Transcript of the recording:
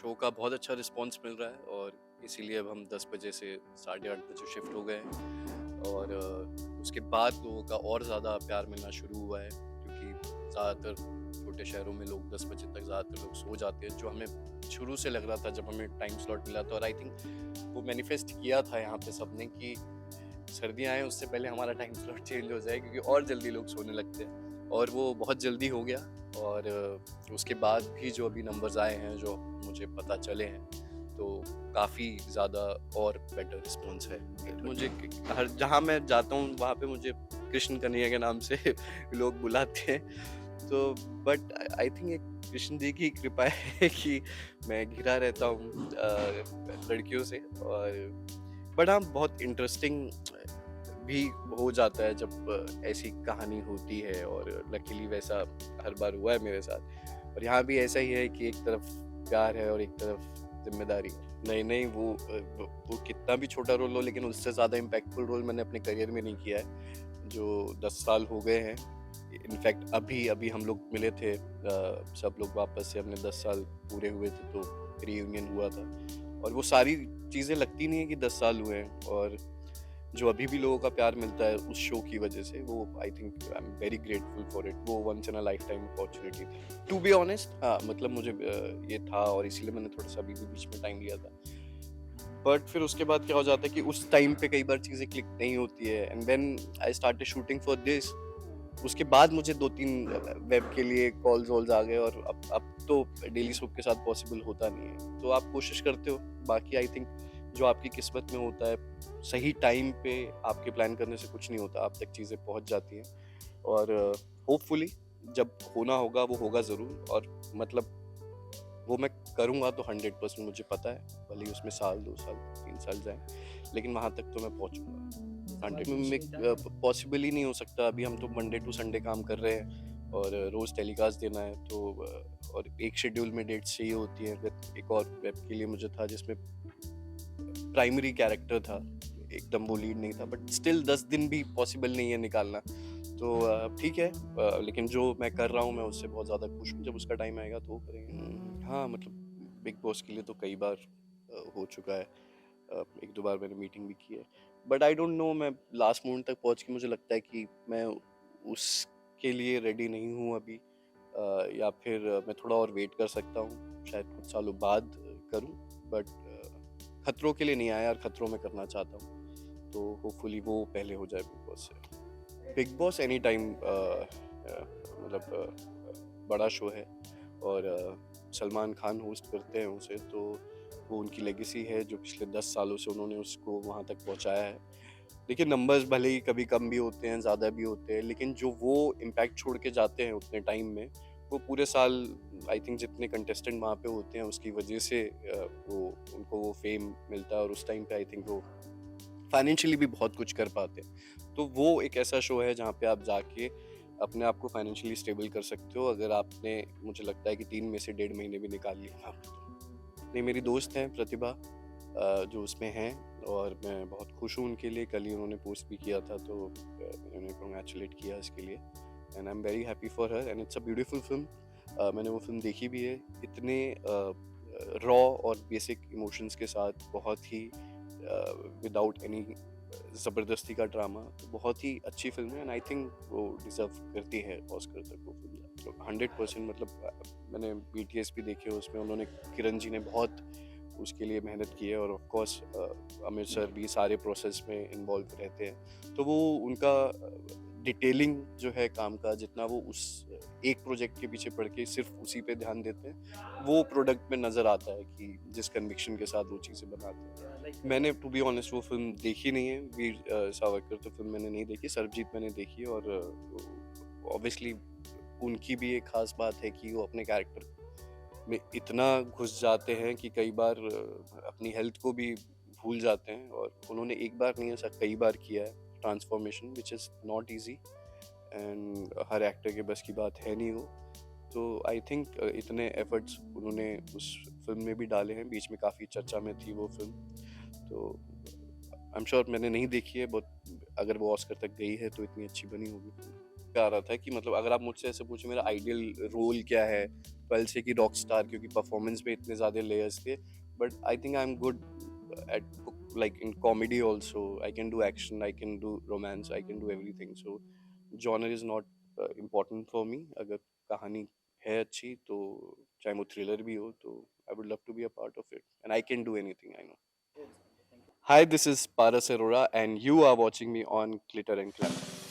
Show का बहुत अच्छा रिस्पॉन्स मिल रहा है और इसीलिए अब हम 10 बजे से 8:30 बजे शिफ्ट हो गए हैं और उसके बाद लोगों का और ज़्यादा प्यार मिलना शुरू हुआ है क्योंकि ज़्यादातर छोटे शहरों में लोग 10 बजे तक ज़्यादातर लोग सो जाते हैं, जो हमें शुरू से लग रहा था जब हमें टाइम स्लॉट मिला था। और आई थिंक वो मैनिफेस्ट किया था यहाँ पे सबने कि सर्दियाँ आएँ उससे पहले हमारा टाइम स्लॉट चेंज हो जाए क्योंकि और जल्दी लोग सोने लगते हैं, और वो बहुत जल्दी हो गया। और उसके बाद भी जो अभी नंबर्स आए हैं, जो मुझे पता चले हैं, तो काफ़ी ज़्यादा और बेटर रिस्पॉन्स है। मुझे हर जहाँ मैं जाता हूँ वहाँ पे मुझे कृष्ण कन्हैया के नाम से लोग बुलाते हैं। तो बट आई थिंक एक कृष्ण जी की कृपा है कि मैं घिरा रहता हूँ लड़कियों से। और बट हाँ, बहुत इंटरेस्टिंग भी हो जाता है जब ऐसी कहानी होती है, और लकीली वैसा हर बार हुआ है मेरे साथ। और यहाँ भी ऐसा ही है कि एक तरफ प्यार है और एक तरफ ज़िम्मेदारी। नहीं, नहीं, वो कितना भी छोटा रोल हो, लेकिन उससे ज़्यादा इम्पैक्टफुल रोल मैंने अपने करियर में नहीं किया है, जो 10 साल हो गए हैं। इनफैक्ट अभी हम लोग मिले थे, सब लोग वापस से अपने 10 साल पूरे हुए थे, तो रियूनियन हुआ था। और वो सारी चीज़ें लगती नहीं है कि 10 साल हुए हैं, और जो अभी भी लोगों का प्यार मिलता है उस शो की वजह से, वो I think I am very grateful for it. वो once in a lifetime opportunity थी, टू बी ऑनेस्ट। हाँ, मतलब मुझे ये था और इसीलिए मैंने थोड़ा सा अभी भी बीच में टाइम लिया था। बट फिर उसके बाद क्या हो जाता है कि उस टाइम पे कई बार चीज़ें क्लिक नहीं होती है, and when I started shooting for this, उसके बाद मुझे 2-3 वेब के लिए कॉल्स वॉल्स आ गए, और अब तो डेली सोप के साथ पॉसिबल होता नहीं है। तो आप कोशिश करते हो, बाकी आई थिंक जो आपकी किस्मत में होता है, सही टाइम पे आपके प्लान करने से कुछ नहीं होता, आप तक चीज़ें पहुँच जाती हैं। और होपफुली जब होना होगा वो होगा ज़रूर, और मतलब वो मैं करूँगा तो 100% मुझे पता है, भले ही उसमें साल, 2 साल, 3 साल जाएँ, लेकिन वहाँ तक तो मैं पहुँचूँगा। 100 में पॉसिबल ही नहीं हो सकता। अभी हम तो मंडे टू संडे काम कर रहे हैं और रोज़ टेलीकास्ट देना है, तो और एक शेड्यूल में डेट्स चाहिए होती हैं। फिर एक और वेब के लिए मुझे था जिसमें प्राइमरी कैरेक्टर था, एकदम वो लीड नहीं था, बट स्टिल 10 दिन भी पॉसिबल नहीं है निकालना। तो ठीक है, लेकिन जो मैं कर रहा हूँ मैं उससे बहुत ज़्यादा खुश हूँ, जब उसका टाइम आएगा तो वो करेंगे। हाँ, मतलब बिग बॉस के लिए तो कई बार हो चुका है। 1-2 बार मैंने मीटिंग भी की है। बट आई डोंट नो, मैं लास्ट मोमेंट तक पहुँच के मुझे लगता है कि मैं उसके लिए रेडी नहीं हूँ अभी, या फिर मैं थोड़ा और वेट कर सकता हूँ, शायद कुछ सालों बाद करूँ। बट खतरों के लिए नहीं आया यार, खतरों में करना चाहता हूँ। तो होपफुली वो पहले हो जाए बिग बॉस से। बिग बॉस एनी टाइम मतलब बड़ा शो है, और सलमान खान होस्ट करते हैं उसे, तो वो उनकी लेगेसी है जो पिछले 10 सालों से उन्होंने उसको वहाँ तक पहुँचाया है। देखिए, नंबर्स भले ही कभी कम भी होते हैं, ज़्यादा भी होते हैं, लेकिन जो वो इम्पैक्ट छोड़ के जाते हैं उतने टाइम में, वो पूरे साल आई थिंक जितने कंटेस्टेंट वहाँ पे होते हैं उसकी वजह से वो उनको वो फेम मिलता है, और उस टाइम पे आई थिंक वो फाइनेंशियली भी बहुत कुछ कर पाते हैं। तो वो एक ऐसा शो है जहाँ पे आप जाके अपने आप को फाइनेंशियली स्टेबल कर सकते हो, अगर आपने, मुझे लगता है कि 3 में से 1.5 महीने भी निकाल लिए वहाँ पे तो। नहीं, मेरी दोस्त हैं प्रतिभा, जो उसमें हैं, और मैं बहुत खुश हूँ उनके लिए। कल ही उन्होंने पोस्ट भी किया था, तो मैंने उन्हें कांग्रेचुलेट किया इसके लिए, and I am very happy for her, and it's a beautiful film. मैंने वो फिल्म देखी भी है, इतने रॉ और बेसिक इमोशंस के साथ, बहुत ही विदाउट एनी ज़बरदस्ती का ड्रामा, तो बहुत ही अच्छी फ़िल्म है, एंड आई थिंक वो डिज़र्व करती है ऑस्कर तक वो फ़िल्म। तो 100% मतलब मैंने बीटीएस भी देखे, उसमें उन्होंने, किरण जी ने बहुत उसके लिए मेहनत की है, और ऑफ कोर्स आमिर सर भी सारे प्रोसेस में इन्वॉल्व रहते हैं। तो वो उनका डिटेलिंग जो है काम का, जितना वो उस एक प्रोजेक्ट के पीछे पड़ के सिर्फ उसी पे ध्यान देते हैं, वो प्रोडक्ट में नज़र आता है कि जिस कन्विक्शन के साथ वो चीज़ें बनाते हैं। मैंने टू बी ऑनेस्ट वो फ़िल्म देखी नहीं है, वीर सावरकर तो फ़िल्म मैंने नहीं देखी, सरबजीत मैंने देखी, और ऑब्वियसली उनकी भी एक ख़ास बात है कि वो अपने कैरेक्टर में इतना घुस जाते हैं कि कई बार अपनी हेल्थ को भी भूल जाते हैं, और उन्होंने एक बार नहीं ऐसा कई बार किया है transformation, which is not easy, and her actor के बस की बात है नहीं वो। तो आई थिंक इतने एफर्ट्स उन्होंने उस फ़िल्म में भी डाले हैं, बीच में काफ़ी चर्चा में थी वो फ़िल्म। तो आई एम श्योर, मैंने नहीं देखी है, बट अगर वो ऑस्कर तक गई है तो इतनी अच्छी बनी होगी। पे आ रहा था कि मतलब अगर आप मुझसे ऐसे पूछो मेरा आइडियल रोल क्या है, तो आई से कि रॉक स्टार, क्योंकि परफॉर्मेंस में इतने ज़्यादा लेयर्स थे। But I think I am good at like in comedy also. I can do action, I can do romance, I can do everything. So genre is not important for me. अगर कहानी है अच्छी तो चाहे वो thriller भी हो तो I would love to be a part of it and I can do anything I know. Hi, this is Paras Arora, and you are watching me on Glitter and Glamour.